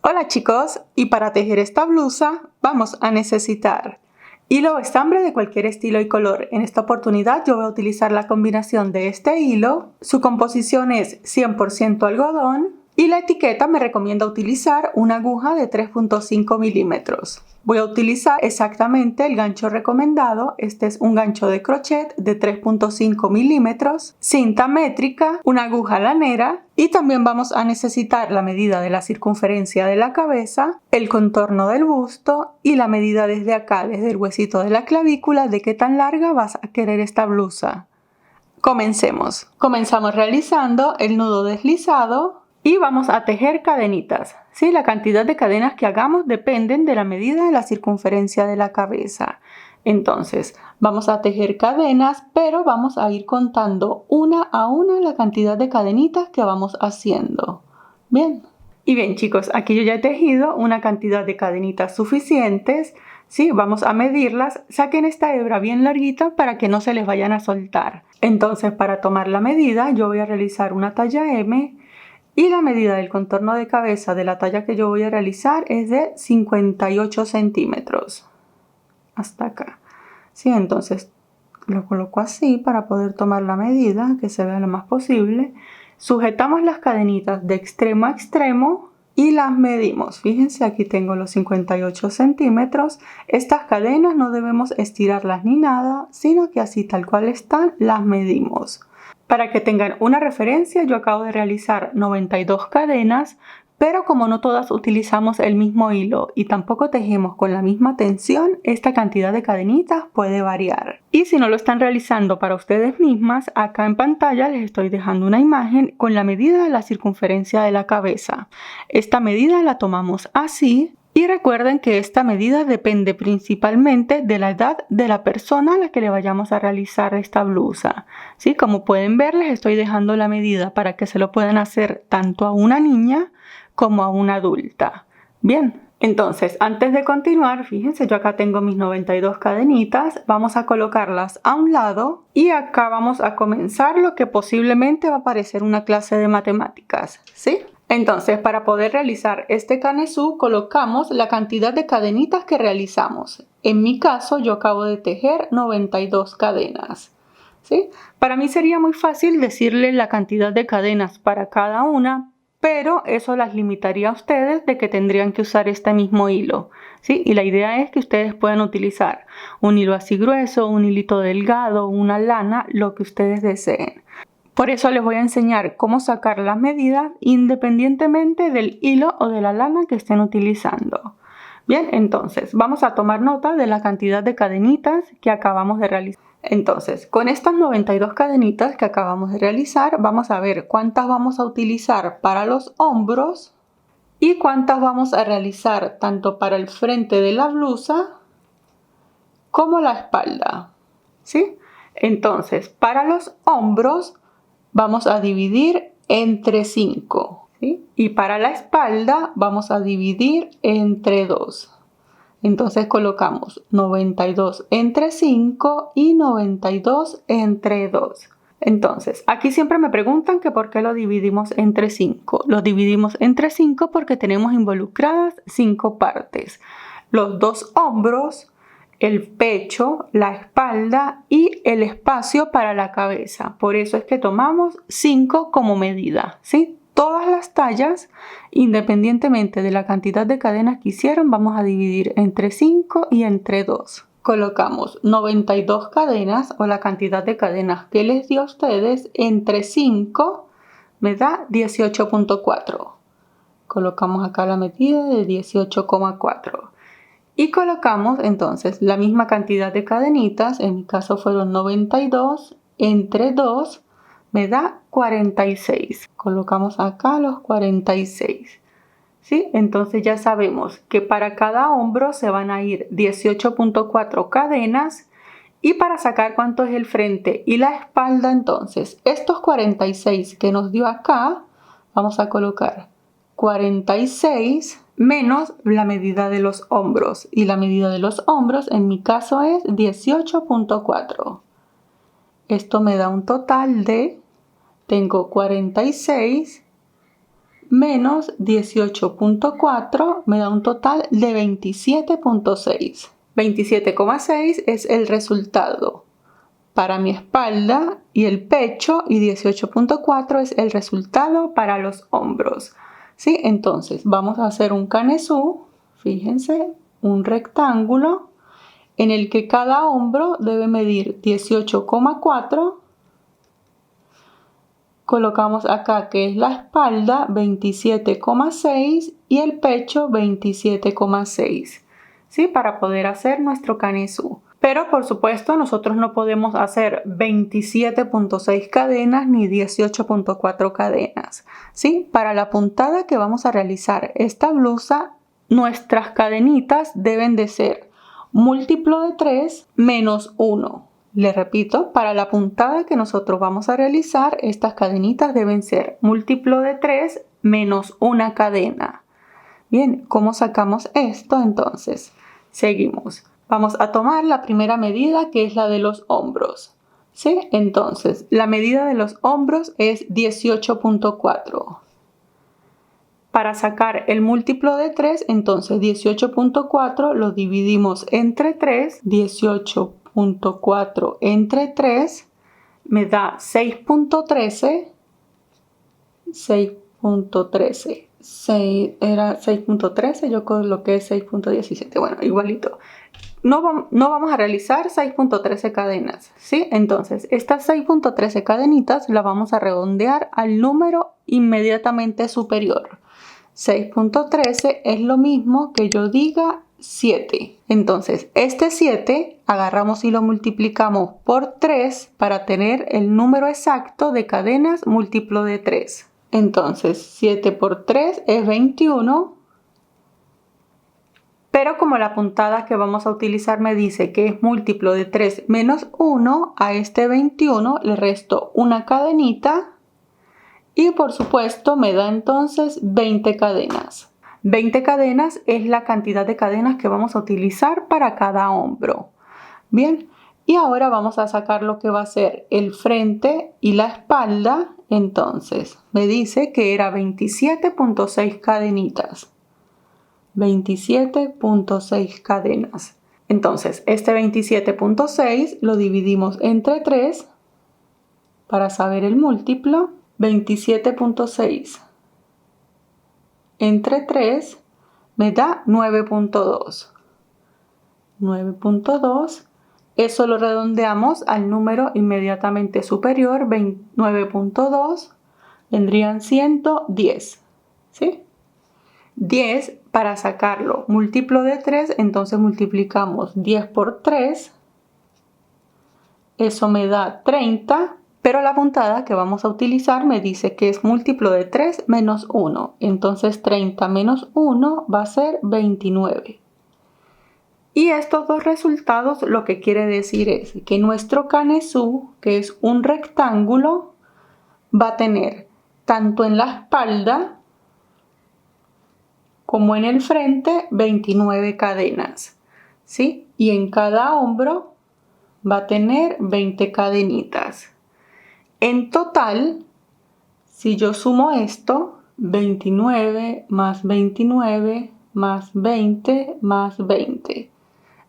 Hola chicos, y para tejer esta blusa vamos a necesitar hilo o estambre de cualquier estilo y color. En esta oportunidad yo voy a utilizar la combinación de este hilo. Su composición es 100% algodón y la etiqueta me recomienda utilizar una aguja de 3.5 milímetros. Voy a utilizar exactamente el gancho recomendado. Este es un gancho de crochet de 3.5 milímetros, cinta métrica, una aguja lanera y también vamos a necesitar la medida de la circunferencia de la cabeza, el contorno del busto y la medida desde acá, desde el huesito de la clavícula, de qué tan larga vas a querer esta blusa. Comencemos. Comenzamos realizando el nudo deslizado y vamos a tejer cadenitas. ¿Sí? La cantidad de cadenas que hagamos dependen de la medida de la circunferencia de la cabeza. Entonces, vamos a tejer cadenas, pero vamos a ir contando una a una la cantidad de cadenitas que vamos haciendo. Bien. Y bien chicos, aquí yo ya he tejido una cantidad de cadenitas suficientes. Sí, vamos a medirlas. Saquen esta hebra bien larguita para que no se les vayan a soltar. Entonces, para tomar la medida, yo voy a realizar una talla M y la medida del contorno de cabeza de la talla que yo voy a realizar es de 58 centímetros. Hasta acá. Sí, entonces lo coloco así para poder tomar la medida, que se vea lo más posible. Sujetamos las cadenitas de extremo a extremo y las medimos. Fíjense, aquí tengo los 58 centímetros. Estas cadenas no debemos estirarlas ni nada, sino que así tal cual están, las medimos. Para que tengan una referencia, yo acabo de realizar 92 cadenas, pero como no todas utilizamos el mismo hilo y tampoco tejemos con la misma tensión, esta cantidad de cadenitas puede variar. Y si no lo están realizando para ustedes mismas, acá en pantalla les estoy dejando una imagen con la medida de la circunferencia de la cabeza. Esta medida la tomamos así. Y recuerden que esta medida depende principalmente de la edad de la persona a la que le vayamos a realizar esta blusa. ¿Sí? Como pueden ver, les estoy dejando la medida para que se lo puedan hacer tanto a una niña como a una adulta. Bien, entonces antes de continuar, fíjense, yo acá tengo mis 92 cadenitas. Vamos a colocarlas a un lado y acá vamos a comenzar lo que posiblemente va a parecer una clase de matemáticas. ¿Sí? Entonces, para poder realizar este canesú, colocamos la cantidad de cadenitas que realizamos. En mi caso, yo acabo de tejer 92 cadenas. ¿Sí? Para mí sería muy fácil decirle la cantidad de cadenas para cada una, pero eso las limitaría a ustedes de que tendrían que usar este mismo hilo. ¿Sí? Y la idea es que ustedes puedan utilizar un hilo así grueso, un hilito delgado, una lana, lo que ustedes deseen. Por eso les voy a enseñar cómo sacar las medidas independientemente del hilo o de la lana que estén utilizando. Bien, entonces vamos a tomar nota de la cantidad de cadenitas que acabamos de realizar. Entonces, con estas 92 cadenitas que acabamos de realizar, vamos a ver cuántas vamos a utilizar para los hombros y cuántas vamos a realizar tanto para el frente de la blusa como la espalda. ¿Sí? Entonces, para los hombros vamos a dividir entre 5. ¿Sí? Y para la espalda vamos a dividir entre 2. Entonces colocamos 92 entre 5 y 92 entre 2. Entonces, aquí siempre me preguntan que por qué lo dividimos entre 5. Lo dividimos entre 5 porque tenemos involucradas 5 partes. Los 2 hombros, el pecho, la espalda y el espacio para la cabeza. Por eso es que tomamos 5 como medida, ¿sí? Todas las tallas, independientemente de la cantidad de cadenas que hicieron, vamos a dividir entre 5 y entre 2. Colocamos 92 cadenas o la cantidad de cadenas que les dio a ustedes entre 5 me da 18.4. Colocamos acá la medida de 18,4. Y colocamos entonces la misma cantidad de cadenitas, en mi caso fueron 92, entre 2 me da 46. Colocamos acá los 46. ¿Sí? Entonces ya sabemos que para cada hombro se van a ir 18.4 cadenas y para sacar cuánto es el frente y la espalda, entonces estos 46 que nos dio acá, vamos a colocar 46 menos la medida de los hombros. Y la medida de los hombros en mi caso es 18.4. Esto me da un total de, tengo 46 menos 18.4 me da un total de 27.6. 27,6 es el resultado para mi espalda y el pecho y 18.4 es el resultado para los hombros. ¿Sí? Entonces vamos a hacer un canesú, fíjense, un rectángulo en el que cada hombro debe medir 18,4. Colocamos acá que es la espalda 27,6 y el pecho 27,6, ¿sí? Para poder hacer nuestro canesú. Pero por supuesto nosotros no podemos hacer 27.6 cadenas ni 18.4 cadenas, ¿sí? Para la puntada que vamos a realizar esta blusa, nuestras cadenitas deben de ser múltiplo de 3 menos 1. Le repito, para la puntada que nosotros vamos a realizar, estas cadenitas deben ser múltiplo de 3 menos una cadena. Bien, ¿cómo sacamos esto? Entonces, seguimos. Vamos a tomar la primera medida, que es la de los hombros. ¿Sí? Entonces, la medida de los hombros es 18.4. Para sacar el múltiplo de 3, entonces 18.4 lo dividimos entre 3, 18.4 entre 3 me da 6.13, 6.13, era 6.13, yo coloqué 6.17, bueno, igualito. No vamos a realizar 6.13 cadenas, ¿sí? Entonces, estas 6.13 cadenitas las vamos a redondear al número inmediatamente superior. 6.13 es lo mismo que yo diga 7. Entonces, este 7 agarramos y lo multiplicamos por 3 para tener el número exacto de cadenas múltiplo de 3. Entonces, 7 por 3 es 21. Pero como la puntada que vamos a utilizar me dice que es múltiplo de 3 menos 1, a este 21 le resto una cadenita. Y por supuesto me da entonces 20 cadenas. 20 cadenas es la cantidad de cadenas que vamos a utilizar para cada hombro. Bien, y ahora vamos a sacar lo que va a ser el frente y la espalda. Entonces me dice que era 27.6 cadenitas. 27.6 cadenas. Entonces este 27.6 lo dividimos entre 3 para saber el múltiplo. 27.6 entre 3 me da 9.2. 9.2, eso lo redondeamos al número inmediatamente superior, 9.2, vendrían 110, ¿sí? 10 para sacarlo múltiplo de 3, entonces multiplicamos 10 por 3, eso me da 30. Pero la puntada que vamos a utilizar me dice que es múltiplo de 3 menos 1. Entonces 30 menos 1 va a ser 29. Y estos dos resultados lo que quiere decir es que nuestro canesú, que es un rectángulo, va a tener tanto en la espalda como en el frente 29 cadenas, ¿sí? Y en cada hombro va a tener 20 cadenitas. En total, si yo sumo esto, 29 más 29 más 20 más 20,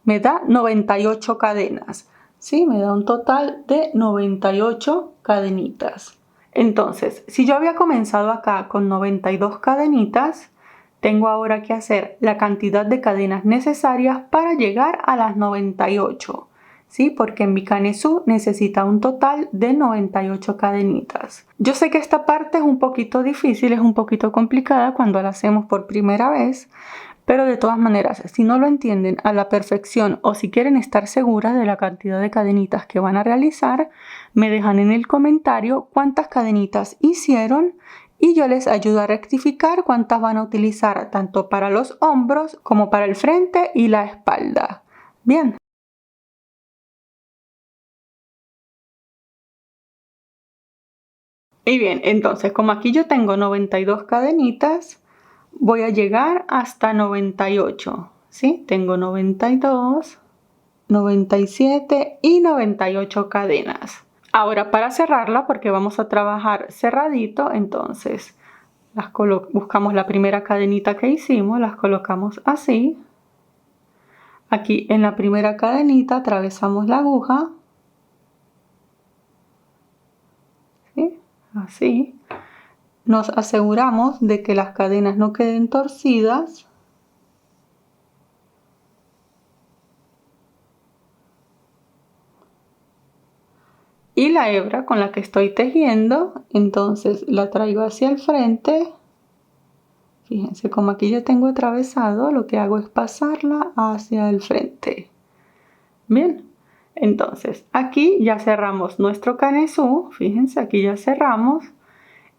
me da 98 cadenas, ¿sí? Me da un total de 98 cadenitas. Entonces, si yo había comenzado acá con 92 cadenitas, tengo ahora que hacer la cantidad de cadenas necesarias para llegar a las 98. ¿Sí? Porque mi canesú necesita un total de 98 cadenitas. Yo sé que esta parte es un poquito difícil, es un poquito complicada cuando la hacemos por primera vez, pero de todas maneras, si no lo entienden a la perfección o si quieren estar seguras de la cantidad de cadenitas que van a realizar, me dejan en el comentario cuántas cadenitas hicieron y yo les ayudo a rectificar cuántas van a utilizar tanto para los hombros como para el frente y la espalda. Bien. Y bien, entonces como aquí yo tengo 92 cadenitas, voy a llegar hasta 98, ¿sí? Tengo 92, 97 y 98 cadenas. Ahora para cerrarla, porque vamos a trabajar cerradito, entonces buscamos la primera cadenita que hicimos, las colocamos así. Aquí en la primera cadenita atravesamos la aguja, ¿sí? Así. Nos aseguramos de que las cadenas no queden torcidas. Y la hebra con la que estoy tejiendo, entonces la traigo hacia el frente. Fíjense, como aquí ya tengo atravesado, lo que hago es pasarla hacia el frente. Bien, entonces aquí ya cerramos nuestro canesú. Fíjense, aquí ya cerramos.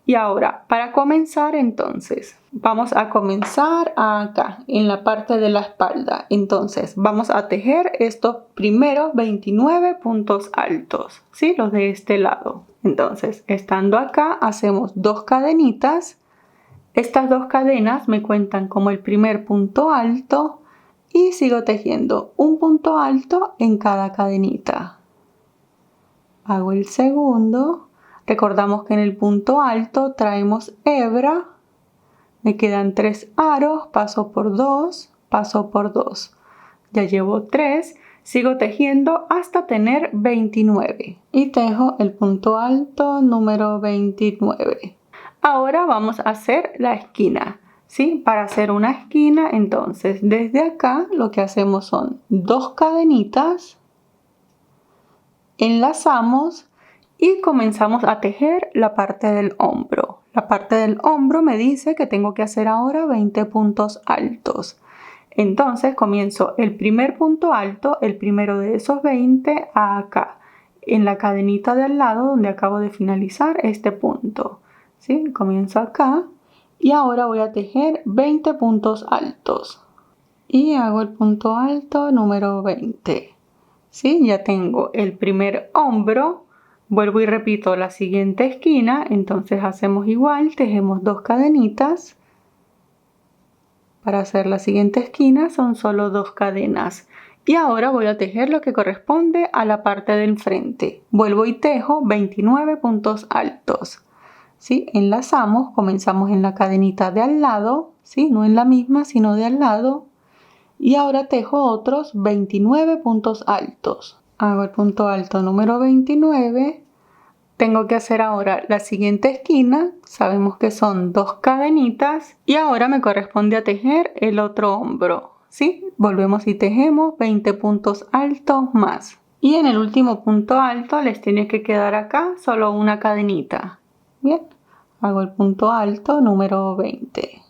Y ahora, para comenzar entonces, vamos a comenzar acá, en la parte de la espalda. Entonces, vamos a tejer estos primeros 29 puntos altos, ¿sí? Los de este lado. Entonces, estando acá, hacemos 2 cadenitas. Estas 2 cadenas me cuentan como el primer punto alto y sigo tejiendo un punto alto en cada cadenita. Hago el segundo. Recordamos que en el punto alto traemos hebra, me quedan 3 aros, paso por 2, paso por 2. Ya llevo 3, sigo tejiendo hasta tener 29 y tejo el punto alto número 29. Ahora vamos a hacer la esquina, ¿sí? Para hacer una esquina, entonces desde acá lo que hacemos son 2 cadenitas, enlazamos y comenzamos a tejer la parte del hombro. La parte del hombro me dice que tengo que hacer ahora 20 puntos altos. Entonces comienzo el primer punto alto, el primero de esos 20 acá, en la cadenita de al lado donde acabo de finalizar este punto. ¿Sí? Comienzo acá y ahora voy a tejer 20 puntos altos. Y hago el punto alto número 20. ¿Sí? Ya tengo el primer hombro. Vuelvo y repito la siguiente esquina, entonces hacemos igual, tejemos 2 cadenitas. Para hacer la siguiente esquina son solo 2 cadenas. Y ahora voy a tejer lo que corresponde a la parte del frente. Vuelvo y tejo 29 puntos altos. ¿Sí? Enlazamos, comenzamos en la cadenita de al lado, ¿sí? No en la misma, sino de al lado. Y ahora tejo otros 29 puntos altos. Hago el punto alto número 29. Tengo que hacer ahora la siguiente esquina, sabemos que son 2 cadenitas y ahora me corresponde a tejer el otro hombro, ¿sí? Volvemos y tejemos 20 puntos altos más. Y en el último punto alto les tiene que quedar acá solo una cadenita. Bien, hago el punto alto número 20.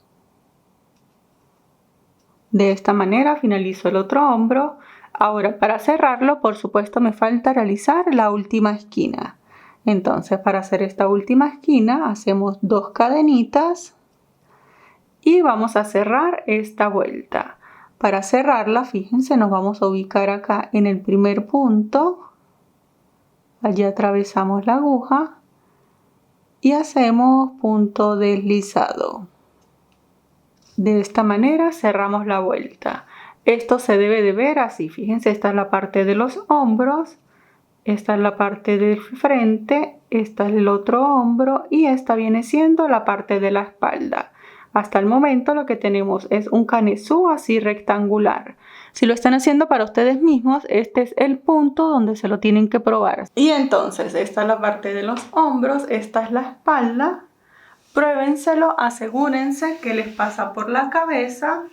De esta manera finalizo el otro hombro. Ahora para cerrarlo, por supuesto, me falta realizar la última esquina. Entonces, para hacer esta última esquina, hacemos 2 cadenitas y vamos a cerrar esta vuelta. Para cerrarla, fíjense, nos vamos a ubicar acá en el primer punto. Allí atravesamos la aguja y hacemos punto deslizado. De esta manera cerramos la vuelta. Esto se debe de ver así. Fíjense, esta es la parte de los hombros. Esta es la parte del frente, esta es el otro hombro y esta viene siendo la parte de la espalda. Hasta el momento lo que tenemos es un canesú así rectangular. Si lo están haciendo para ustedes mismos, este es el punto donde se lo tienen que probar. Y entonces, esta es la parte de los hombros, esta es la espalda. Pruébenselo, asegúrense que les pasa por la cabeza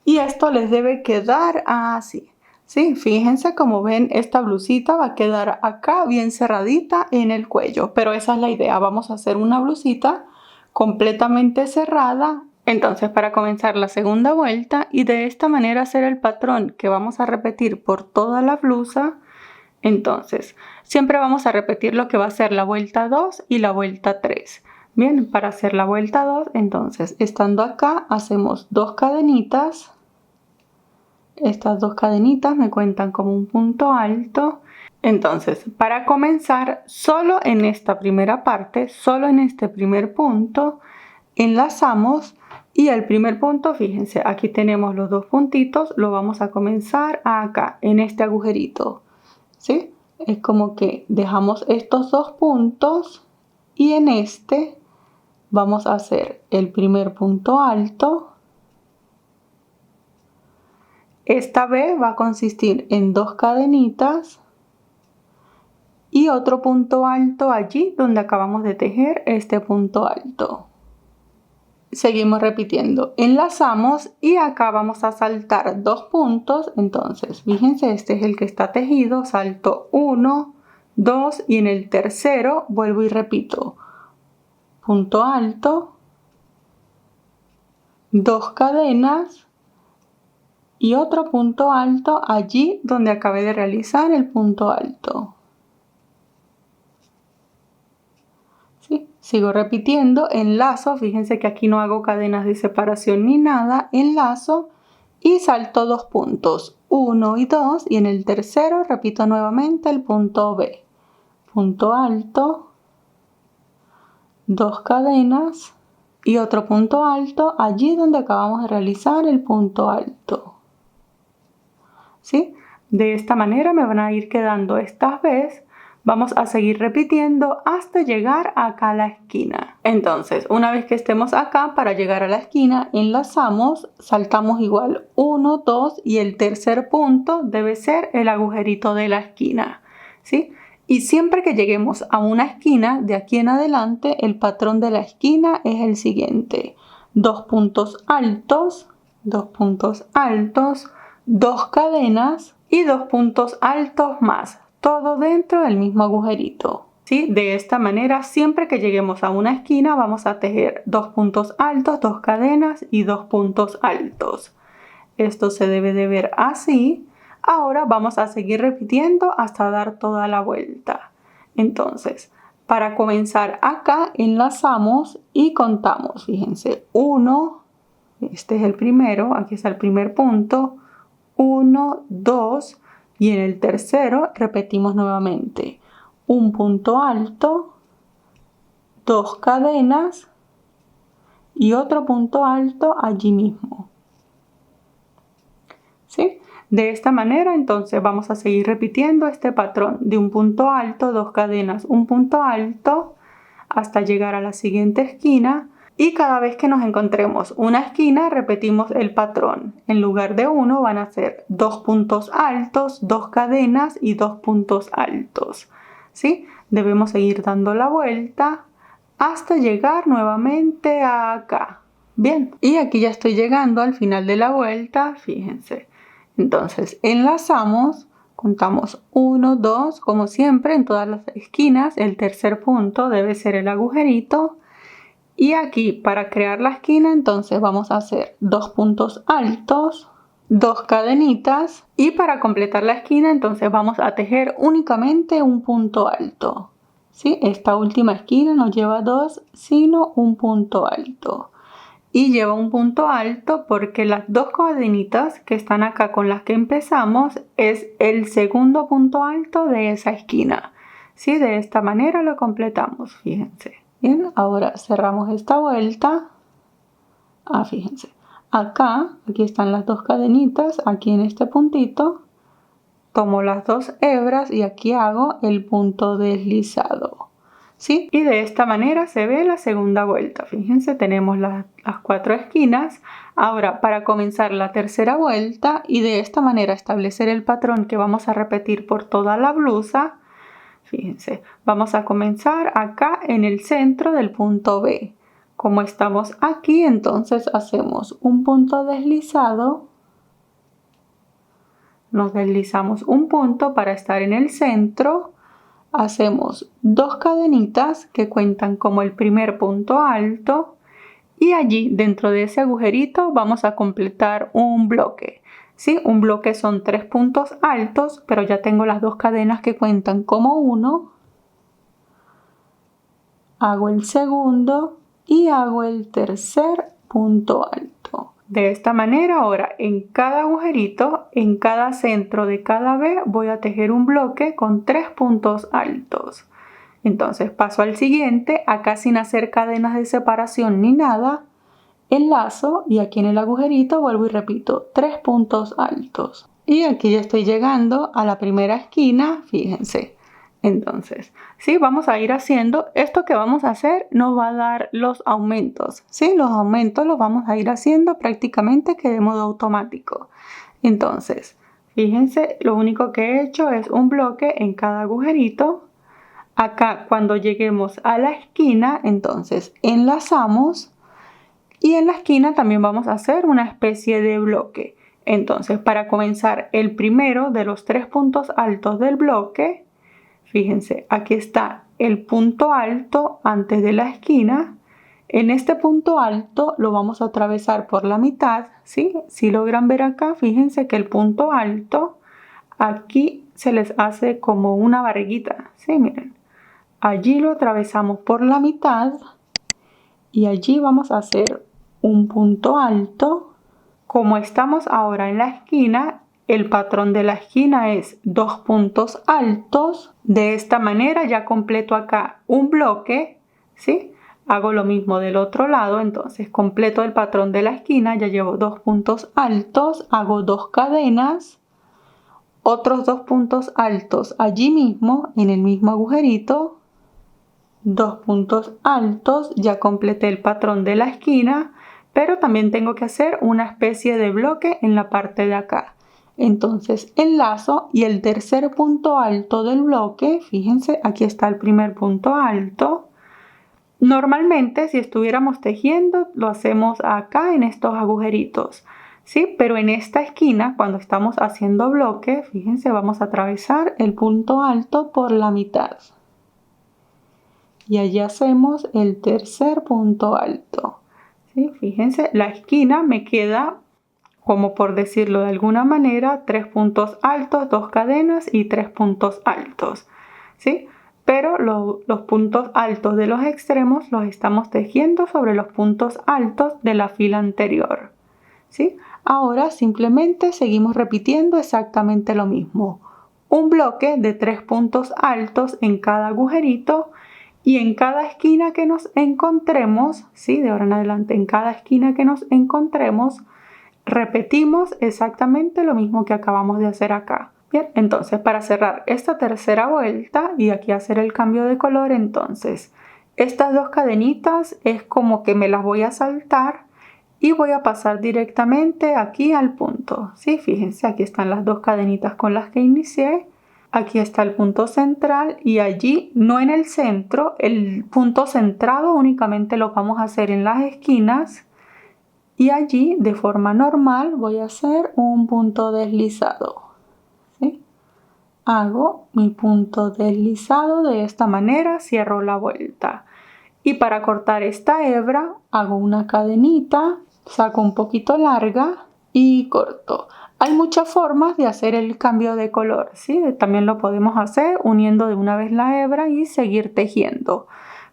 y esto les debe quedar así. Sí, fíjense, como ven, esta blusita va a quedar acá bien cerradita en el cuello, pero esa es la idea. Vamos a hacer una blusita completamente cerrada. Entonces, para comenzar la segunda vuelta y de esta manera hacer el patrón que vamos a repetir por toda la blusa, entonces siempre vamos a repetir lo que va a ser la vuelta 2 y la vuelta 3. Bien, para hacer la vuelta 2, entonces estando acá hacemos 2 cadenitas. Estas 2 cadenitas me cuentan como un punto alto. Entonces, para comenzar, solo en esta primera parte, solo en este primer punto, enlazamos y el primer punto, fíjense, aquí tenemos los 2 puntitos, lo vamos a comenzar acá, en este agujerito, ¿sí? Es como que dejamos estos 2 puntos y en este vamos a hacer el primer punto alto. Esta vez va a consistir en 2 cadenitas y otro punto alto allí donde acabamos de tejer este punto alto. Seguimos repitiendo, enlazamos y acá vamos a saltar 2 puntos. Entonces fíjense, este es el que está tejido, salto 1, 2 y en el tercero vuelvo y repito, punto alto, 2 cadenas y otro punto alto allí donde acabé de realizar el punto alto. ¿Sí? Sigo repitiendo, enlazo, fíjense que aquí no hago cadenas de separación ni nada, enlazo y salto 2 puntos, 1 y 2 y en el tercero repito nuevamente el punto B, punto alto, 2 cadenas y otro punto alto allí donde acabamos de realizar el punto alto. ¿Sí? De esta manera me van a ir quedando estas veces. Vamos a seguir repitiendo hasta llegar acá a la esquina. Entonces, una vez que estemos acá, para llegar a la esquina, enlazamos, saltamos igual 1, 2 y el tercer punto debe ser el agujerito de la esquina, ¿sí? Y siempre que lleguemos a una esquina, de aquí en adelante, el patrón de la esquina es el siguiente. 2 puntos altos, 2 cadenas y 2 puntos altos más. Todo dentro del mismo agujerito. ¿Sí? De esta manera, siempre que lleguemos a una esquina, vamos a tejer 2 puntos altos, 2 cadenas y 2 puntos altos. Esto se debe de ver así. Ahora vamos a seguir repitiendo hasta dar toda la vuelta. Entonces, para comenzar acá, enlazamos y contamos. Fíjense, 1, este es el primero, aquí está el primer punto, 1, 2 y en el tercero repetimos nuevamente un punto alto, 2 cadenas y otro punto alto allí mismo. ¿Sí? De esta manera entonces vamos a seguir repitiendo este patrón de un punto alto, 2 cadenas, un punto alto hasta llegar a la siguiente esquina. Y cada vez que nos encontremos una esquina, repetimos el patrón. En lugar de 1 van a ser 2 puntos altos, 2 cadenas y 2 puntos altos. ¿Sí? Debemos seguir dando la vuelta hasta llegar nuevamente a acá. Bien, y aquí ya estoy llegando al final de la vuelta, fíjense. Entonces, enlazamos, contamos 1, 2, como siempre en todas las esquinas. El tercer punto debe ser el agujerito. Y aquí, para crear la esquina, entonces vamos a hacer 2 puntos altos, 2 cadenitas. Y para completar la esquina, entonces vamos a tejer únicamente un punto alto. ¿Sí? Esta última esquina no lleva 2, sino un punto alto. Y lleva un punto alto porque las 2 cadenitas que están acá con las que empezamos es el segundo punto alto de esa esquina. ¿Sí? De esta manera lo completamos, fíjense. Bien, ahora cerramos esta vuelta. Fíjense, aquí están las 2 cadenitas, aquí en este puntito, tomo las 2 hebras y aquí hago el punto deslizado. ¿Sí? Y de esta manera se ve la segunda vuelta. Fíjense, tenemos las 4 esquinas. Ahora, para comenzar la tercera vuelta y de esta manera establecer el patrón que vamos a repetir por toda la blusa, fíjense, vamos a comenzar acá en el centro del punto B. Como estamos aquí, entonces hacemos un punto deslizado. Nos deslizamos un punto para estar en el centro. Hacemos 2 cadenitas que cuentan como el primer punto alto. Y allí, dentro de ese agujerito, vamos a completar un bloque. ¿Sí? Un bloque son 3 puntos altos, pero ya tengo las 2 cadenas que cuentan como uno. Hago el segundo y hago el tercer punto alto. De esta manera, ahora en cada agujerito, en cada centro de cada B, voy a tejer un bloque con 3 puntos altos. Entonces paso al siguiente, acá sin hacer cadenas de separación ni nada. Enlazo y aquí en el agujerito vuelvo y repito 3 puntos altos. Y aquí ya estoy llegando a la primera esquina, fíjense. Entonces, sí, vamos a ir haciendo, esto que vamos a hacer nos va a dar los aumentos, ¿sí? Los aumentos los vamos a ir haciendo prácticamente que de modo automático. Entonces, fíjense, lo único que he hecho es un bloque en cada agujerito. Acá, cuando lleguemos a la esquina, entonces enlazamos y en la esquina también vamos a hacer una especie de bloque. Entonces, para comenzar el primero de los 3 puntos altos del bloque, fíjense, aquí está el punto alto antes de la esquina. En este punto alto lo vamos a atravesar por la mitad, ¿sí? Si logran ver acá, fíjense que el punto alto aquí se les hace como una barriguita, ¿sí? Miren, allí lo atravesamos por la mitad y allí vamos a hacer un punto alto. Como estamos ahora en la esquina, el patrón de la esquina es 2 puntos altos. De esta manera ya completo acá un bloque, ¿sí? Hago lo mismo del otro lado, entonces completo el patrón de la esquina, ya llevo 2 puntos altos, hago 2 cadenas, otros 2 puntos altos allí mismo, en el mismo agujerito, 2 puntos altos, ya completé el patrón de la esquina, pero también tengo que hacer una especie de bloque en la parte de acá. Entonces enlazo y el tercer punto alto del bloque, fíjense, aquí está el primer punto alto. Normalmente si estuviéramos tejiendo lo hacemos acá en estos agujeritos, ¿sí? Pero en esta esquina, cuando estamos haciendo bloque, fíjense, vamos a atravesar el punto alto por la mitad. Y allí hacemos el tercer punto alto. ¿Sí? Fíjense, la esquina me queda, como por decirlo de alguna manera, 3 puntos altos, 2 cadenas y 3 puntos altos, ¿sí? Pero los puntos altos de los extremos los estamos tejiendo sobre los puntos altos de la fila anterior, ¿sí? Ahora simplemente seguimos repitiendo exactamente lo mismo. Un bloque de 3 puntos altos en cada agujerito. Y en cada esquina que nos encontremos, ¿sí? De ahora en adelante, en cada esquina que nos encontremos, repetimos exactamente lo mismo que acabamos de hacer acá. Bien, entonces para cerrar esta tercera vuelta y aquí hacer el cambio de color, entonces estas 2 cadenitas es como que me las voy a saltar y voy a pasar directamente aquí al punto. ¿Sí? Fíjense, aquí están las 2 cadenitas con las que inicié. Aquí está el punto central y allí, no en el centro, el punto centrado únicamente lo vamos a hacer en las esquinas y allí de forma normal voy a hacer un punto deslizado, ¿sí? Hago mi punto deslizado de esta manera, cierro la vuelta y para cortar esta hebra hago una cadenita, saco un poquito larga y corto. Hay muchas formas de hacer el cambio de color, ¿sí? También lo podemos hacer uniendo de una vez la hebra y seguir tejiendo.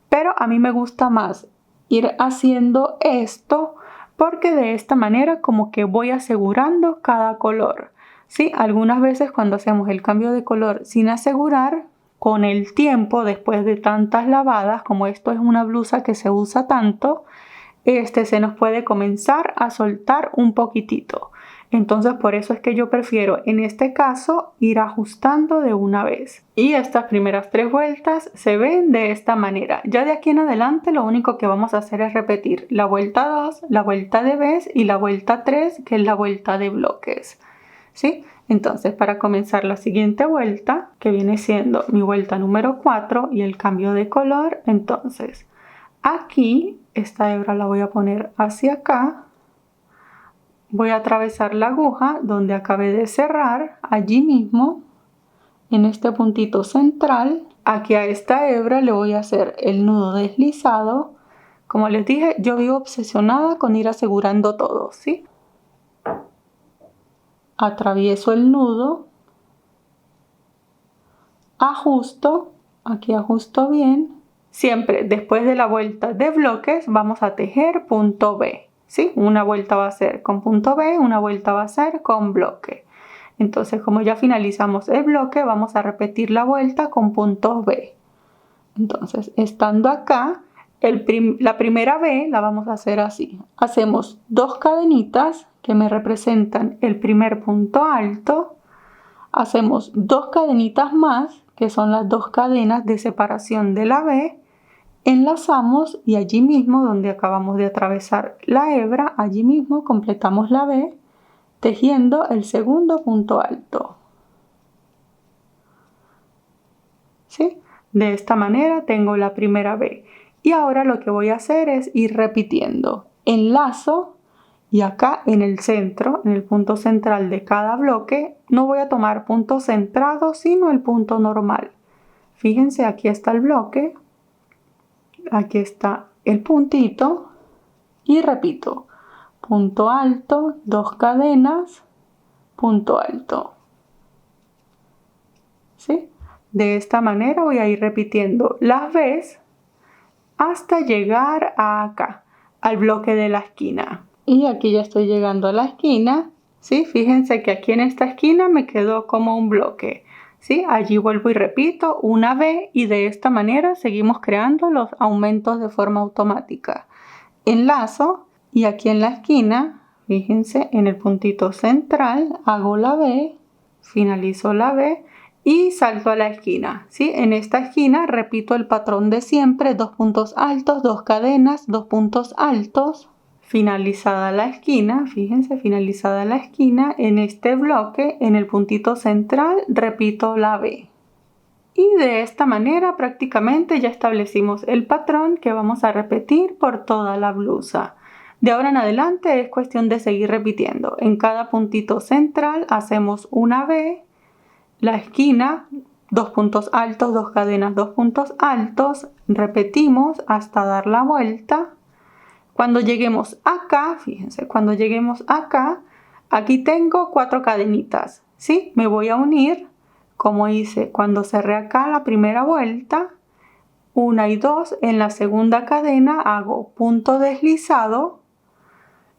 Pero a mí me gusta más ir haciendo esto porque de esta manera como que voy asegurando cada color, ¿sí? Algunas veces cuando hacemos el cambio de color sin asegurar, con el tiempo, después de tantas lavadas, como esto es una blusa que se usa tanto, se nos puede comenzar a soltar un poquitito. Entonces por eso es que yo prefiero en este caso ir ajustando de una vez. Y estas primeras 3 vueltas se ven de esta manera. Ya de aquí en adelante lo único que vamos a hacer es repetir la vuelta 2, la vuelta de vez y la vuelta 3, que es la vuelta de bloques, ¿sí? Entonces para comenzar la siguiente vuelta, que viene siendo mi vuelta número 4 y el cambio de color, entonces aquí esta hebra la voy a poner hacia acá. Voy a atravesar la aguja donde acabé de cerrar, allí mismo, en este puntito central. Aquí a esta hebra le voy a hacer el nudo deslizado. Como les dije, yo vivo obsesionada con ir asegurando todo, ¿sí? Atravieso el nudo, ajusto, aquí ajusto bien. Siempre después de la vuelta de bloques vamos a tejer punto B. ¿Sí? Una vuelta va a ser con punto B, una vuelta va a ser con bloque. Entonces, como ya finalizamos el bloque, vamos a repetir la vuelta con puntos B. Entonces, estando acá, la primera B la vamos a hacer así. Hacemos 2 cadenitas que me representan el primer punto alto. Hacemos 2 cadenitas más que son las 2 cadenas de separación de la B, enlazamos y allí mismo donde acabamos de atravesar la hebra, allí mismo completamos la B tejiendo el segundo punto alto. ¿Sí? De esta manera tengo la primera B. Y ahora lo que voy a hacer es ir repitiendo. Enlazo y acá en el centro, en el punto central de cada bloque, no voy a tomar punto centrado, sino el punto normal. Fíjense, aquí está el bloque, aquí está el puntito y repito, punto alto, 2 cadenas, punto alto. ¿Sí? De esta manera voy a ir repitiendo las B's hasta llegar a acá, al bloque de la esquina. Y aquí ya estoy llegando a la esquina, ¿sí? Fíjense que aquí en esta esquina me quedó como un bloque, ¿sí? Allí vuelvo y repito una B y de esta manera seguimos creando los aumentos de forma automática. Enlazo y aquí en la esquina, fíjense, en el puntito central hago la B, finalizo la B y salto a la esquina, ¿sí? En esta esquina repito el patrón de siempre, 2 puntos altos, 2 cadenas, 2 puntos altos, finalizada la esquina, fíjense, finalizada la esquina, en este bloque, en el puntito central, repito la B. Y de esta manera prácticamente ya establecimos el patrón que vamos a repetir por toda la blusa. De ahora en adelante es cuestión de seguir repitiendo. En cada puntito central hacemos una B, la esquina, 2 puntos altos, 2 cadenas, 2 puntos altos, repetimos hasta dar la vuelta. Cuando lleguemos acá, fíjense, cuando lleguemos acá, aquí tengo 4 cadenitas, ¿sí? Me voy a unir, como hice cuando cerré acá la primera vuelta, 1 y 2, en la segunda cadena hago punto deslizado,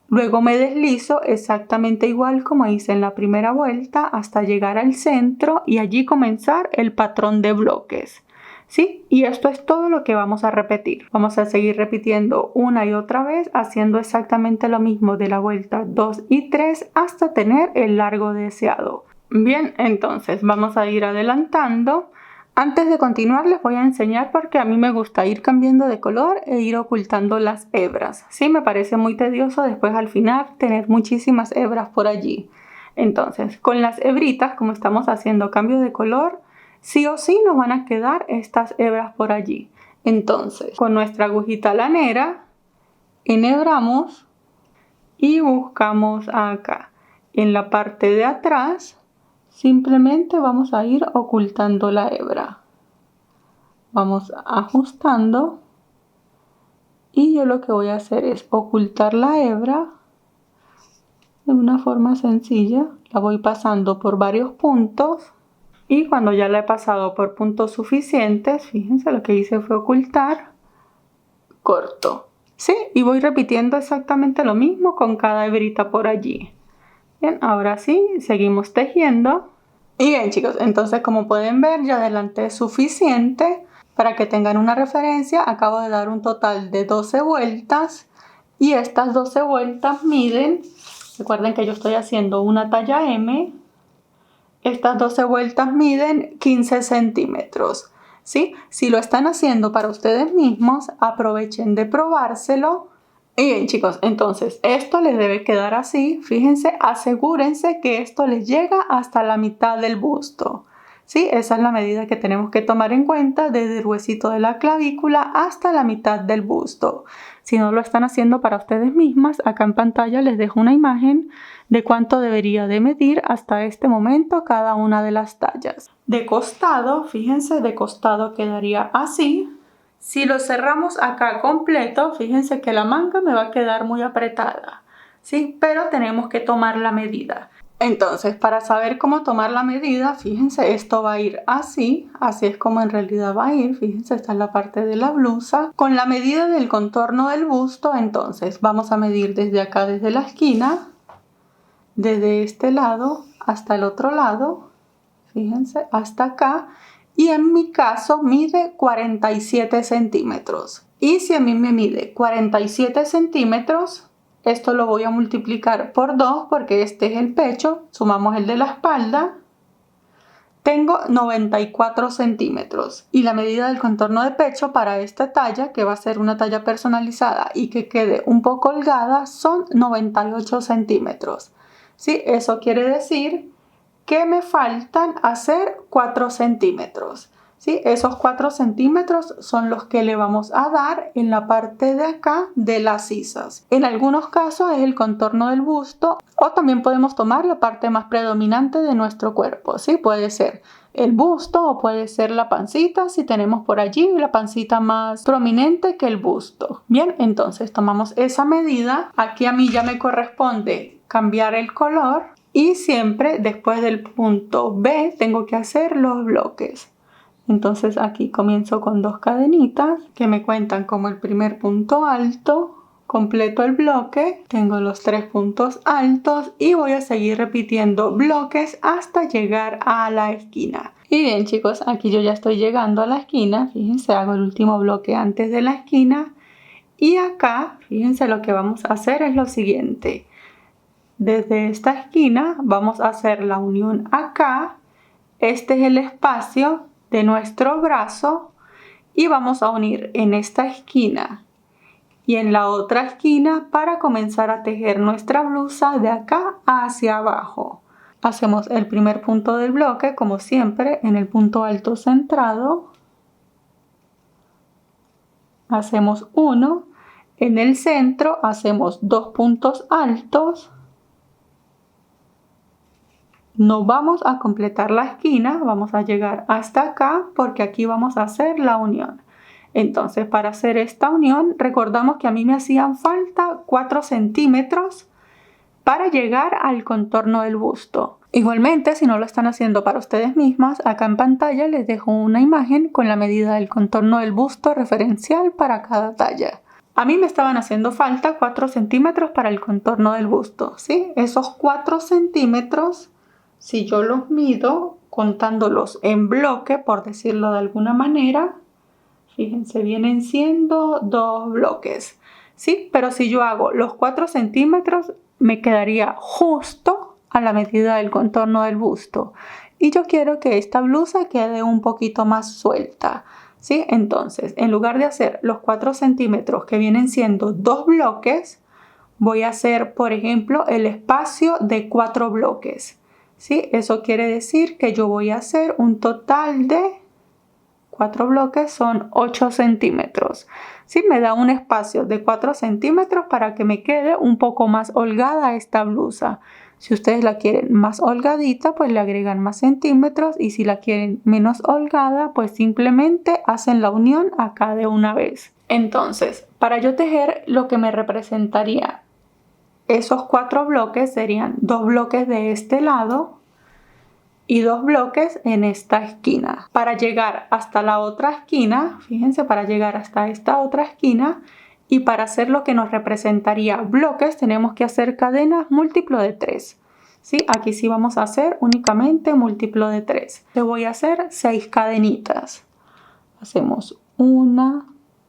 luego me deslizo exactamente igual como hice en la primera vuelta hasta llegar al centro y allí comenzar el patrón de bloques. ¿Sí? Y esto es todo lo que vamos a repetir. Vamos a seguir repitiendo una y otra vez haciendo exactamente lo mismo de la vuelta 2 y 3 hasta tener el largo deseado. Bien, entonces vamos a ir adelantando. Antes de continuar les voy a enseñar porque a mí me gusta ir cambiando de color e ir ocultando las hebras. Sí, me parece muy tedioso después al final tener muchísimas hebras por allí. Entonces, con las hebritas, como estamos haciendo cambio de color, sí o sí nos van a quedar estas hebras por allí. Entonces, con nuestra agujita lanera, enhebramos y buscamos acá. En la parte de atrás, simplemente vamos a ir ocultando la hebra. Vamos ajustando y yo lo que voy a hacer es ocultar la hebra de una forma sencilla. La voy pasando por varios puntos y cuando ya la he pasado por puntos suficientes, fíjense, lo que hice fue ocultar, corto. ¿Sí? Y voy repitiendo exactamente lo mismo con cada hebrita por allí. Bien, ahora sí, seguimos tejiendo. Y bien chicos, entonces como pueden ver ya adelanté suficiente. Para que tengan una referencia, acabo de dar un total de 12 vueltas. Y estas 12 vueltas miden, recuerden que yo estoy haciendo una talla M. Estas 12 vueltas miden 15 centímetros. ¿Sí? Si lo están haciendo para ustedes mismos, aprovechen de probárselo. Y bien chicos, entonces esto les debe quedar así. Fíjense, asegúrense que esto les llega hasta la mitad del busto. ¿Sí? Esa es la medida que tenemos que tomar en cuenta desde el huesito de la clavícula hasta la mitad del busto. Si no lo están haciendo para ustedes mismas, acá en pantalla les dejo una imagen de cuánto debería de medir hasta este momento cada una de las tallas. De costado, fíjense, de costado quedaría así. Si lo cerramos acá completo, fíjense que la manga me va a quedar muy apretada, ¿sí? Pero tenemos que tomar la medida. Entonces, para saber cómo tomar la medida, fíjense, esto va a ir así es como en realidad va a ir, fíjense, esta es la parte de la blusa. Con la medida del contorno del busto, entonces, vamos a medir desde acá, desde la esquina, desde este lado hasta el otro lado, fíjense, hasta acá. Y en mi caso mide 47 centímetros. Y si a mí me mide 47 centímetros, esto lo voy a multiplicar por 2 porque este es el pecho. Sumamos el de la espalda. Tengo 94 centímetros y la medida del contorno de pecho para esta talla, que va a ser una talla personalizada y que quede un poco holgada, son 98 centímetros. ¿Sí? Eso quiere decir que me faltan hacer 4 centímetros. ¿Sí? Esos 4 centímetros son los que le vamos a dar en la parte de acá de las sisas. En algunos casos es el contorno del busto o también podemos tomar la parte más predominante de nuestro cuerpo. ¿Sí? Puede ser el busto o puede ser la pancita si tenemos por allí la pancita más prominente que el busto. Bien, entonces tomamos esa medida. Aquí a mí ya me corresponde cambiar el color y siempre después del punto B tengo que hacer los bloques. Entonces aquí comienzo con 2 cadenitas que me cuentan como el primer punto alto, completo el bloque, tengo los 3 puntos altos y voy a seguir repitiendo bloques hasta llegar a la esquina. Y bien chicos, aquí yo ya estoy llegando a la esquina, fíjense, hago el último bloque antes de la esquina y acá, fíjense, lo que vamos a hacer es lo siguiente. Desde esta esquina vamos a hacer la unión acá, este es el espacio de nuestro brazo y vamos a unir en esta esquina y en la otra esquina para comenzar a tejer nuestra blusa de acá hacia abajo. Hacemos el primer punto del bloque como siempre en el punto alto centrado, hacemos 1, en el centro hacemos 2 puntos altos. No vamos a completar la esquina, vamos a llegar hasta acá porque aquí vamos a hacer la unión. Entonces para hacer esta unión recordamos que a mí me hacían falta 4 centímetros para llegar al contorno del busto. Igualmente, si no lo están haciendo para ustedes mismas, acá en pantalla les dejo una imagen con la medida del contorno del busto referencial para cada talla. A mí me estaban haciendo falta 4 centímetros para el contorno del busto, ¿sí? Esos 4 centímetros, si yo los mido contándolos en bloque, por decirlo de alguna manera, fíjense, vienen siendo 2 bloques, ¿sí? Pero si yo hago los 4 centímetros, me quedaría justo a la medida del contorno del busto. Y yo quiero que esta blusa quede un poquito más suelta, ¿sí? Entonces, en lugar de hacer los 4 centímetros que vienen siendo 2 bloques, voy a hacer, por ejemplo, el espacio de 4 bloques. ¿Sí? Eso quiere decir que yo voy a hacer un total de 4 bloques, son 8 centímetros. ¿Sí? Me da un espacio de 4 centímetros para que me quede un poco más holgada esta blusa. Si ustedes la quieren más holgadita, pues le agregan más centímetros, y si la quieren menos holgada, pues simplemente hacen la unión acá de una vez. Entonces, para yo tejer lo que me representaría esos 4 bloques serían 2 bloques de este lado y 2 bloques en esta esquina. Para llegar hasta la otra esquina, fíjense, para llegar hasta esta otra esquina y para hacer lo que nos representaría bloques, tenemos que hacer cadenas múltiplo de 3. ¿Sí? Aquí sí vamos a hacer únicamente múltiplo de 3. Le voy a hacer 6 cadenitas. Hacemos 1,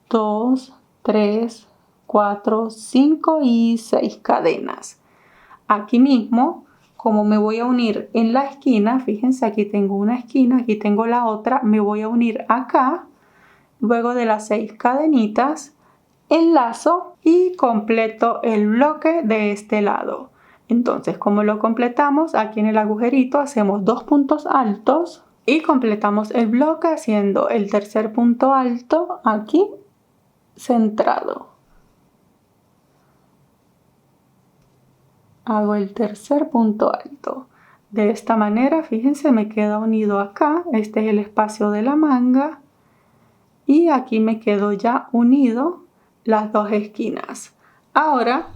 2, 3, 4, 5 y 6 cadenas. Aquí mismo, como me voy a unir en la esquina, fíjense, aquí tengo una esquina, aquí tengo la otra, me voy a unir acá. Luego de las 6 cadenitas, enlazo y completo el bloque de este lado. Entonces, como lo completamos, aquí en el agujerito hacemos 2 puntos altos y completamos el bloque haciendo el tercer punto alto aquí centrado. Hago el tercer punto alto. De esta manera, fíjense, me queda unido acá. Este es el espacio de la manga. Y aquí me quedo ya unido las 2 esquinas. Ahora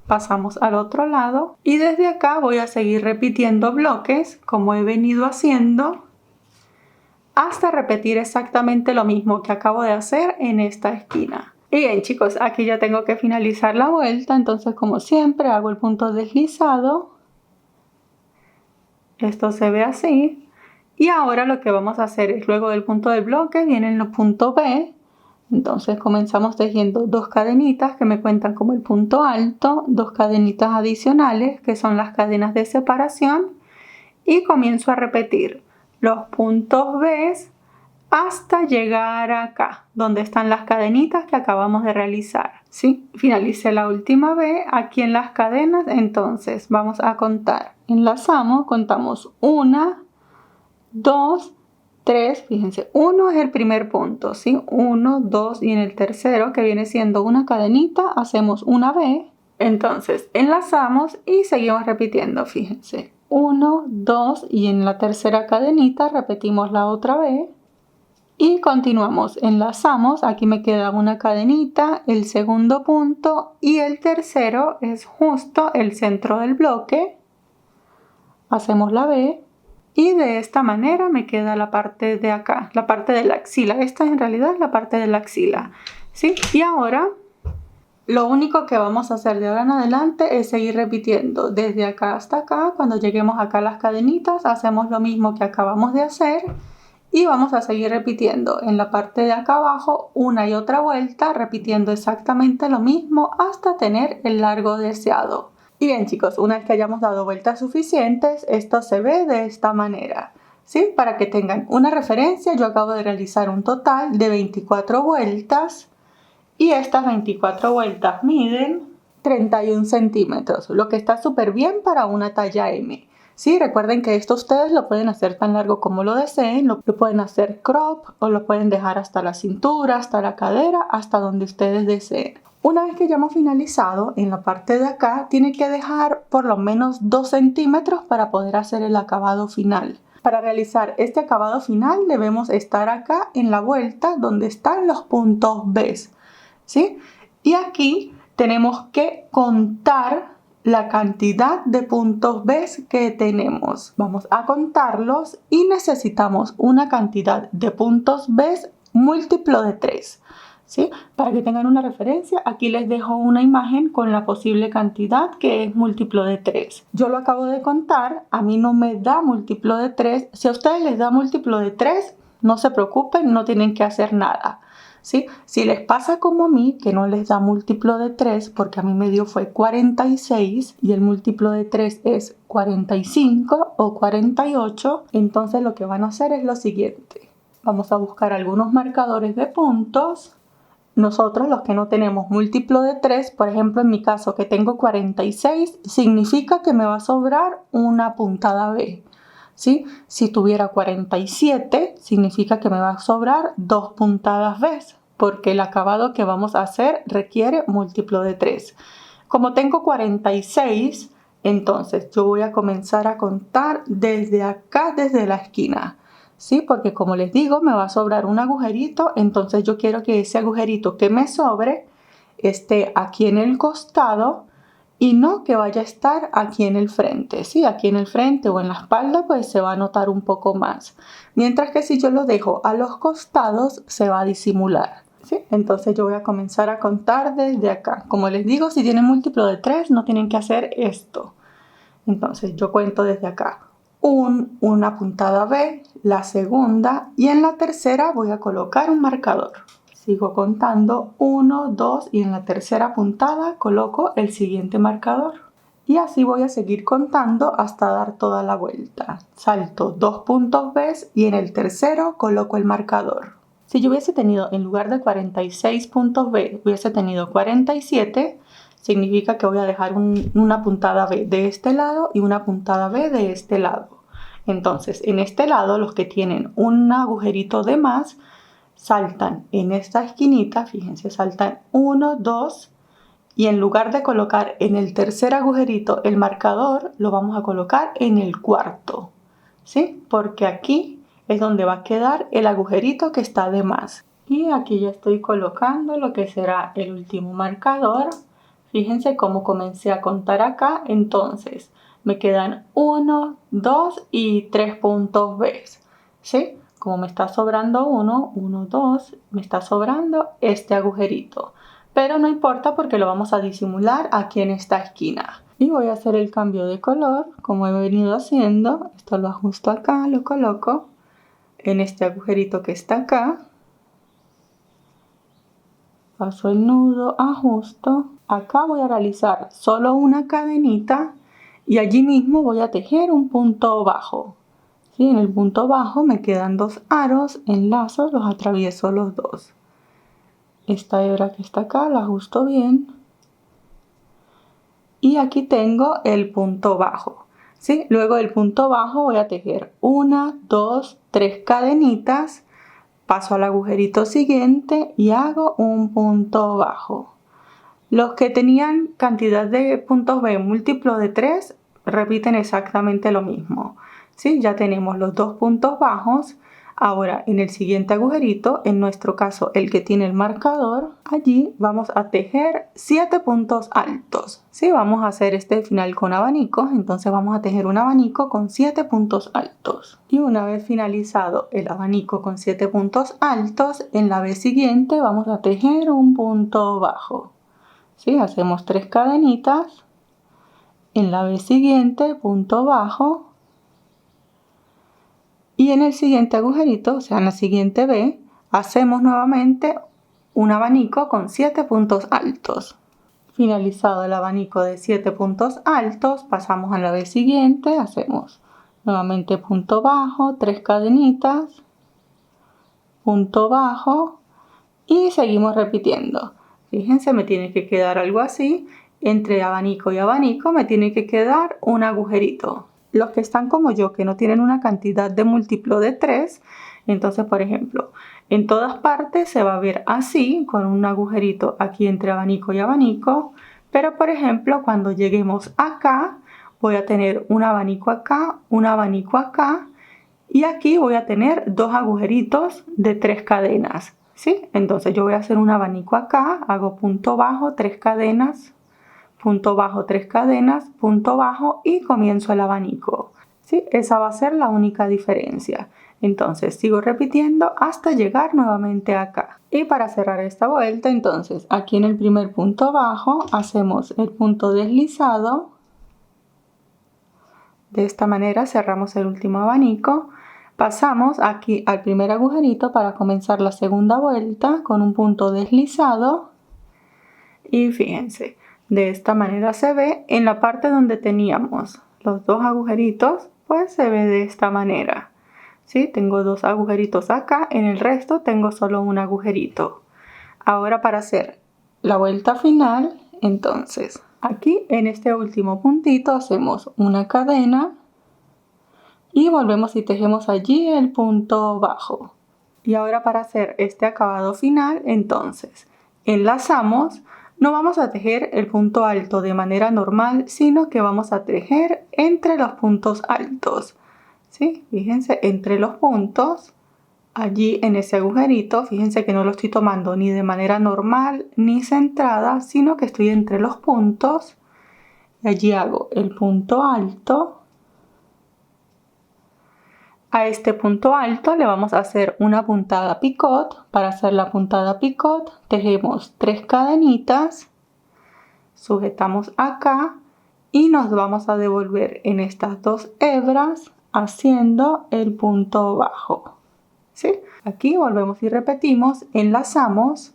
pasamos al otro lado. Y desde acá voy a seguir repitiendo bloques como he venido haciendo hasta repetir exactamente lo mismo que acabo de hacer en esta esquina. Y bien chicos, aquí ya tengo que finalizar la vuelta, entonces como siempre hago el punto deslizado. Esto se ve así. Y ahora lo que vamos a hacer es, luego del punto del bloque viene el punto B. Entonces comenzamos tejiendo 2 cadenitas que me cuentan como el punto alto, 2 cadenitas adicionales que son las cadenas de separación y comienzo a repetir los puntos B hasta llegar acá, donde están las cadenitas que acabamos de realizar, ¿sí? Finalicé la última B aquí en las cadenas, entonces vamos a contar. Enlazamos, contamos 1, 2, 3, fíjense, 1 es el primer punto, ¿sí? 1, 2 y en el tercero, que viene siendo una cadenita, hacemos una B. Entonces enlazamos y seguimos repitiendo, fíjense. 1, 2 y en la tercera cadenita repetimos la otra B. Y continuamos, enlazamos, aquí me queda una cadenita, el segundo punto y el tercero es justo el centro del bloque. Hacemos la B y de esta manera me queda la parte de acá, la parte de la axila. Esta en realidad es la parte de la axila, ¿sí? Y ahora lo único que vamos a hacer de ahora en adelante es seguir repitiendo desde acá hasta acá. Cuando lleguemos acá a las cadenitas hacemos lo mismo que acabamos de hacer. Y vamos a seguir repitiendo en la parte de acá abajo una y otra vuelta, repitiendo exactamente lo mismo hasta tener el largo deseado. Y bien chicos, una vez que hayamos dado vueltas suficientes, esto se ve de esta manera, ¿sí? Para que tengan una referencia, yo acabo de realizar un total de 24 vueltas y estas 24 vueltas miden 31 centímetros, lo que está súper bien para una talla M. Sí, recuerden que esto ustedes lo pueden hacer tan largo como lo deseen, lo pueden hacer crop o lo pueden dejar hasta la cintura, hasta la cadera, hasta donde ustedes deseen. Una vez que ya hemos finalizado, en la parte de acá tiene que dejar por lo menos 2 centímetros para poder hacer el acabado final. Para realizar este acabado final debemos estar acá en la vuelta donde están los puntos B, ¿sí? Y aquí tenemos que contar la cantidad de puntos B que tenemos. Vamos a contarlos y necesitamos una cantidad de puntos B múltiplo de 3. ¿Sí? Para que tengan una referencia, aquí les dejo una imagen con la posible cantidad que es múltiplo de 3. Yo lo acabo de contar, a mí no me da múltiplo de 3. Si a ustedes les da múltiplo de 3, no se preocupen, no tienen que hacer nada. ¿Sí? Si les pasa como a mí, que no les da múltiplo de 3, porque a mí me dio fue 46 y el múltiplo de 3 es 45 o 48, entonces lo que van a hacer es lo siguiente. Vamos a buscar algunos marcadores de puntos. Nosotros los que no tenemos múltiplo de 3, por ejemplo en mi caso que tengo 46, significa que me va a sobrar una puntada B. ¿Sí? Si tuviera 47, significa que me va a sobrar 2 puntadas B, porque el acabado que vamos a hacer requiere múltiplo de 3. Como tengo 46, entonces yo voy a comenzar a contar desde acá, desde la esquina. ¿Sí? Porque como les digo, me va a sobrar un agujerito, entonces yo quiero que ese agujerito que me sobre esté aquí en el costado y no que vaya a estar aquí en el frente, ¿sí? Aquí en el frente o en la espalda pues se va a notar un poco más, mientras que si yo lo dejo a los costados se va a disimular, ¿sí? Entonces yo voy a comenzar a contar desde acá. Como les digo, si tienen múltiplo de 3 no tienen que hacer esto. Entonces yo cuento desde acá. Una puntada B, la segunda y en la tercera voy a colocar un marcador. Sigo contando 1, 2 y en la tercera puntada coloco el siguiente marcador. Y así voy a seguir contando hasta dar toda la vuelta. Salto 2 puntos B y en el tercero coloco el marcador. Si yo hubiese tenido en lugar de 46 puntos B, hubiese tenido 47, significa que voy a dejar una puntada B de este lado y una puntada B de este lado. Entonces, en este lado, los que tienen un agujerito de más, saltan en esta esquinita, fíjense, saltan 1, 2 y en lugar de colocar en el tercer agujerito el marcador, lo vamos a colocar en el cuarto, ¿sí? Porque aquí es donde va a quedar el agujerito que está de más. Y aquí ya estoy colocando lo que será el último marcador. Fíjense cómo comencé a contar acá, entonces me quedan 1, 2 y 3 puntos B, ¿sí? Como me está sobrando 1, 2, me está sobrando este agujerito. Pero no importa porque lo vamos a disimular aquí en esta esquina. Y voy a hacer el cambio de color como he venido haciendo. Esto lo ajusto acá, lo coloco en este agujerito que está acá. Paso el nudo, ajusto. Acá voy a realizar solo una cadenita y allí mismo voy a tejer un punto bajo, ¿Sí? En el punto bajo me quedan 2 aros, enlazo, los atravieso los dos. Esta hebra que está acá la ajusto bien. Y aquí tengo el punto bajo. ¿Sí? Luego del punto bajo voy a tejer 1, 2, 3 cadenitas. Paso al agujerito siguiente y hago un punto bajo. Los que tenían cantidad de puntos B múltiplo de 3 repiten exactamente lo mismo. ¿Sí? Ya tenemos los 2 puntos bajos. Ahora en el siguiente agujerito, en nuestro caso el que tiene el marcador, allí vamos a tejer 7 puntos altos. ¿Sí? Vamos a hacer este final con abanico, entonces vamos a tejer un abanico con 7 puntos altos. Y una vez finalizado el abanico con 7 puntos altos, en la vez siguiente vamos a tejer un punto bajo. ¿Sí? Hacemos 3 cadenitas, en la vez siguiente punto bajo, y en el siguiente agujerito, o sea en la siguiente V, hacemos nuevamente un abanico con 7 puntos altos. Finalizado el abanico de 7 puntos altos, pasamos a la vez siguiente, hacemos nuevamente punto bajo, 3 cadenitas, punto bajo y seguimos repitiendo. Fíjense, me tiene que quedar algo así. Entre abanico y abanico me tiene que quedar un agujerito. Los que están como yo, que no tienen una cantidad de múltiplo de 3, entonces, por ejemplo, en todas partes se va a ver así, con un agujerito aquí entre abanico y abanico. Pero, por ejemplo, cuando lleguemos acá, voy a tener un abanico acá, un abanico acá. Y aquí voy a tener 2 agujeritos de 3 cadenas. ¿Sí? Entonces yo voy a hacer un abanico acá, hago punto bajo, 3 cadenas, punto bajo, 3 cadenas, punto bajo y comienzo el abanico. ¿Sí? Esa va a ser la única diferencia. Entonces sigo repitiendo hasta llegar nuevamente acá. Y para cerrar esta vuelta, entonces aquí en el primer punto bajo hacemos el punto deslizado. De esta manera cerramos el último abanico. Pasamos aquí al primer agujerito para comenzar la segunda vuelta con un punto deslizado. Y fíjense, de esta manera se ve. En la parte donde teníamos los 2 agujeritos, pues se ve de esta manera. ¿Sí? Tengo 2 agujeritos acá, en el resto tengo solo un agujerito. Ahora para hacer la vuelta final, entonces aquí en este último puntito hacemos una cadena y volvemos y tejemos allí el punto bajo. Y ahora para hacer este acabado final, entonces enlazamos. No vamos a tejer el punto alto de manera normal, sino que vamos a tejer entre los puntos altos. ¿Sí? Fíjense, entre los puntos, allí en ese agujerito, fíjense que no lo estoy tomando ni de manera normal ni centrada, sino que estoy entre los puntos. Y allí hago el punto alto. A este punto alto le vamos a hacer una puntada picot. Para hacer la puntada picot tejemos 3 cadenitas, sujetamos acá y nos vamos a devolver en estas 2 hebras haciendo el punto bajo. ¿Sí? Aquí volvemos y repetimos, enlazamos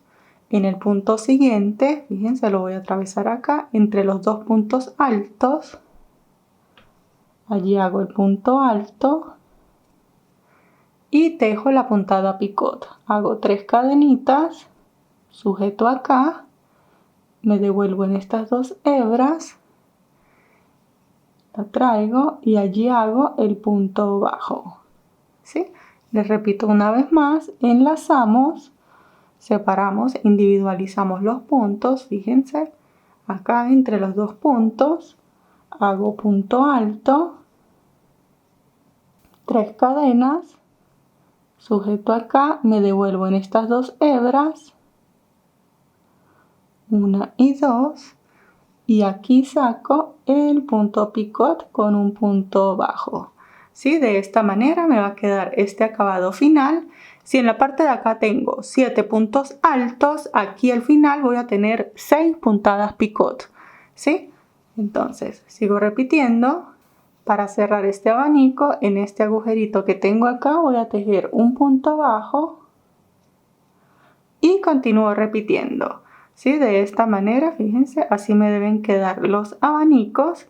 en el punto siguiente, fíjense, lo voy a atravesar acá entre los 2 puntos altos. Allí hago el punto alto y tejo la puntada picot. Hago 3 cadenitas, sujeto acá, me devuelvo en estas 2 hebras, la traigo y allí hago el punto bajo. ¿Sí? Les repito una vez más, enlazamos, separamos, individualizamos los puntos, fíjense, acá entre los 2 puntos, hago punto alto, 3 cadenas, sujeto acá, me devuelvo en estas 2 hebras, 1 y 2, y aquí saco el punto picot con un punto bajo. ¿Sí? De esta manera me va a quedar este acabado final. Si en la parte de acá tengo 7 puntos altos, aquí al final voy a tener 6 puntadas picot. ¿Sí? Entonces sigo repitiendo. Para cerrar este abanico, en este agujerito que tengo acá voy a tejer un punto bajo y continúo repitiendo. ¿Sí? De esta manera, fíjense, así me deben quedar los abanicos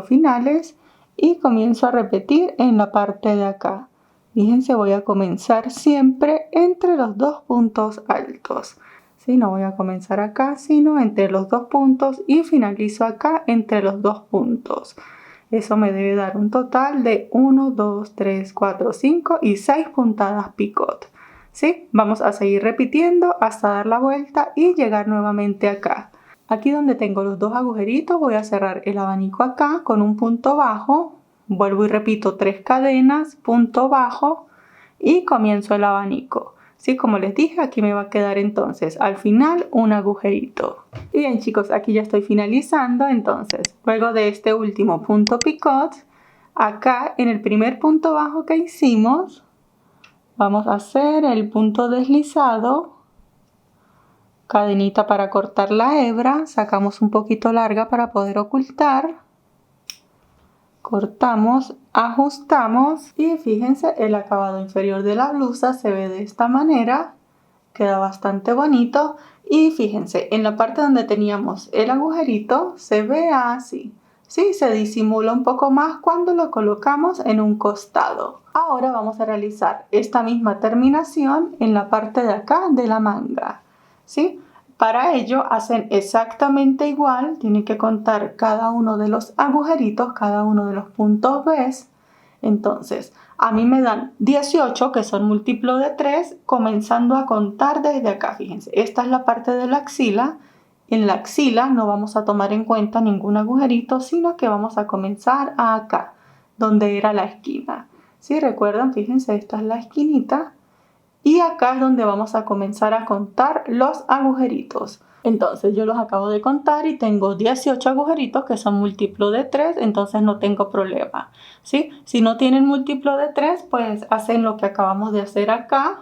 finales. y comienzo a repetir en la parte de acá. Fíjense, voy a comenzar siempre entre los dos puntos altos. ¿Sí? No voy a comenzar acá, sino entre los dos puntos y finalizo acá entre los dos puntos. Eso me debe dar un total de 1, 2, 3, 4, 5 y 6 puntadas picot. ¿Sí? Vamos a seguir repitiendo hasta dar la vuelta y llegar nuevamente acá. Aquí donde tengo los dos agujeritos voy a cerrar el abanico acá con un punto bajo. Vuelvo y repito 3 cadenas, punto bajo y comienzo el abanico. ¿Sí? Como les dije, aquí me va a quedar entonces al final un agujerito. Y bien chicos, aquí ya estoy finalizando. Entonces, luego de este último punto picot, acá en el primer punto bajo que hicimos, vamos a hacer el punto deslizado, cadenita para cortar la hebra, sacamos un poquito larga para poder ocultar, cortamos, ajustamos y fíjense, el acabado inferior de la blusa se ve de esta manera, queda bastante bonito y fíjense, en la parte donde teníamos el agujerito se ve así. Sí, se disimula un poco más cuando lo colocamos en un costado. Ahora vamos a realizar esta misma terminación en la parte de acá de la manga. ¿Sí? Para ello hacen exactamente igual, tienen que contar cada uno de los agujeritos, cada uno de los puntos B. Entonces, a mí me dan 18, que son múltiplo de 3, comenzando a contar desde acá. Fíjense, esta es la parte de la axila. En la axila no vamos a tomar en cuenta ningún agujerito, sino que vamos a comenzar acá, donde era la esquina. ¿Sí? ¿Recuerdan? Fíjense, esta es la esquinita. Y acá es donde vamos a comenzar a contar los agujeritos. Entonces yo los acabo de contar y tengo 18 agujeritos que son múltiplo de 3, entonces no tengo problema. ¿Sí? Si no tienen múltiplo de 3, pues hacen lo que acabamos de hacer acá.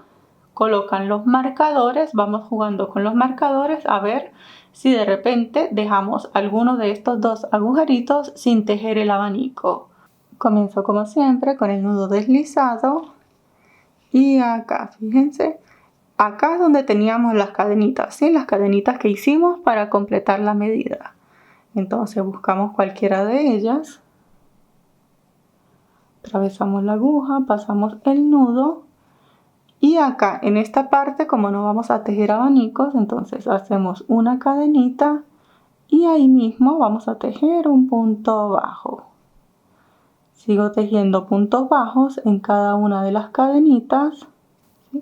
Colocan los marcadores, vamos jugando con los marcadores a ver si de repente dejamos alguno de estos dos agujeritos sin tejer el abanico. Comienzo como siempre con el nudo deslizado y acá, fíjense, acá es donde teníamos las cadenitas, ¿sí? Las cadenitas que hicimos para completar la medida. Entonces buscamos cualquiera de ellas, atravesamos la aguja, pasamos el nudo. Y acá en esta parte, como no vamos a tejer abanicos, entonces hacemos una cadenita y ahí mismo vamos a tejer un punto bajo. Sigo tejiendo puntos bajos en cada una de las cadenitas.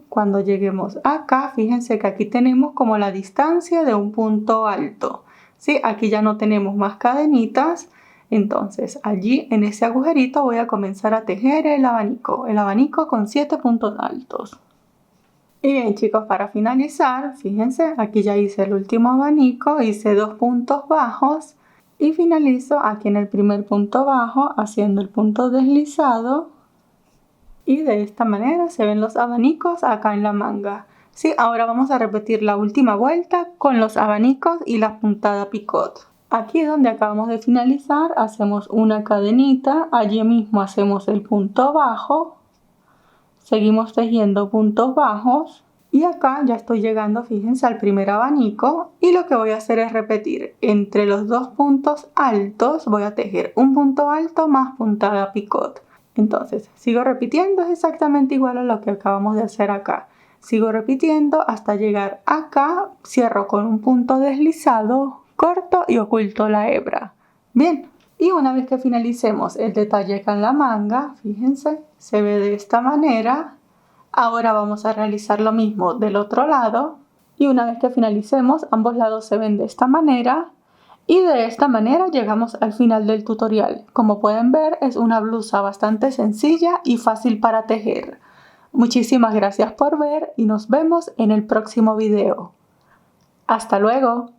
Cuando lleguemos acá, fíjense que aquí tenemos como la distancia de un punto alto. ¿Sí? Aquí ya no tenemos más cadenitas. Entonces allí en ese agujerito voy a comenzar a tejer el abanico con 7 puntos altos. Y bien chicos, para finalizar, fíjense, aquí ya hice el último abanico, hice 2 puntos bajos y finalizo aquí en el primer punto bajo haciendo el punto deslizado y de esta manera se ven los abanicos acá en la manga. Sí, ahora vamos a repetir la última vuelta con los abanicos y la puntada picot. Aquí donde acabamos de finalizar hacemos una cadenita, allí mismo hacemos el punto bajo. Seguimos tejiendo puntos bajos y acá ya estoy llegando, fíjense, al primer abanico y lo que voy a hacer es repetir entre los dos puntos altos, voy a tejer un punto alto más puntada picot. Entonces sigo repitiendo, es exactamente igual a lo que acabamos de hacer acá. Sigo repitiendo hasta llegar acá, cierro con un punto deslizado, corto y oculto la hebra. Bien. Y una vez que finalicemos el detalle acá en la manga, fíjense, se ve de esta manera. Ahora vamos a realizar lo mismo del otro lado. Y una vez que finalicemos, ambos lados se ven de esta manera. Y de esta manera llegamos al final del tutorial. Como pueden ver, es una blusa bastante sencilla y fácil para tejer. Muchísimas gracias por ver y nos vemos en el próximo video. ¡Hasta luego!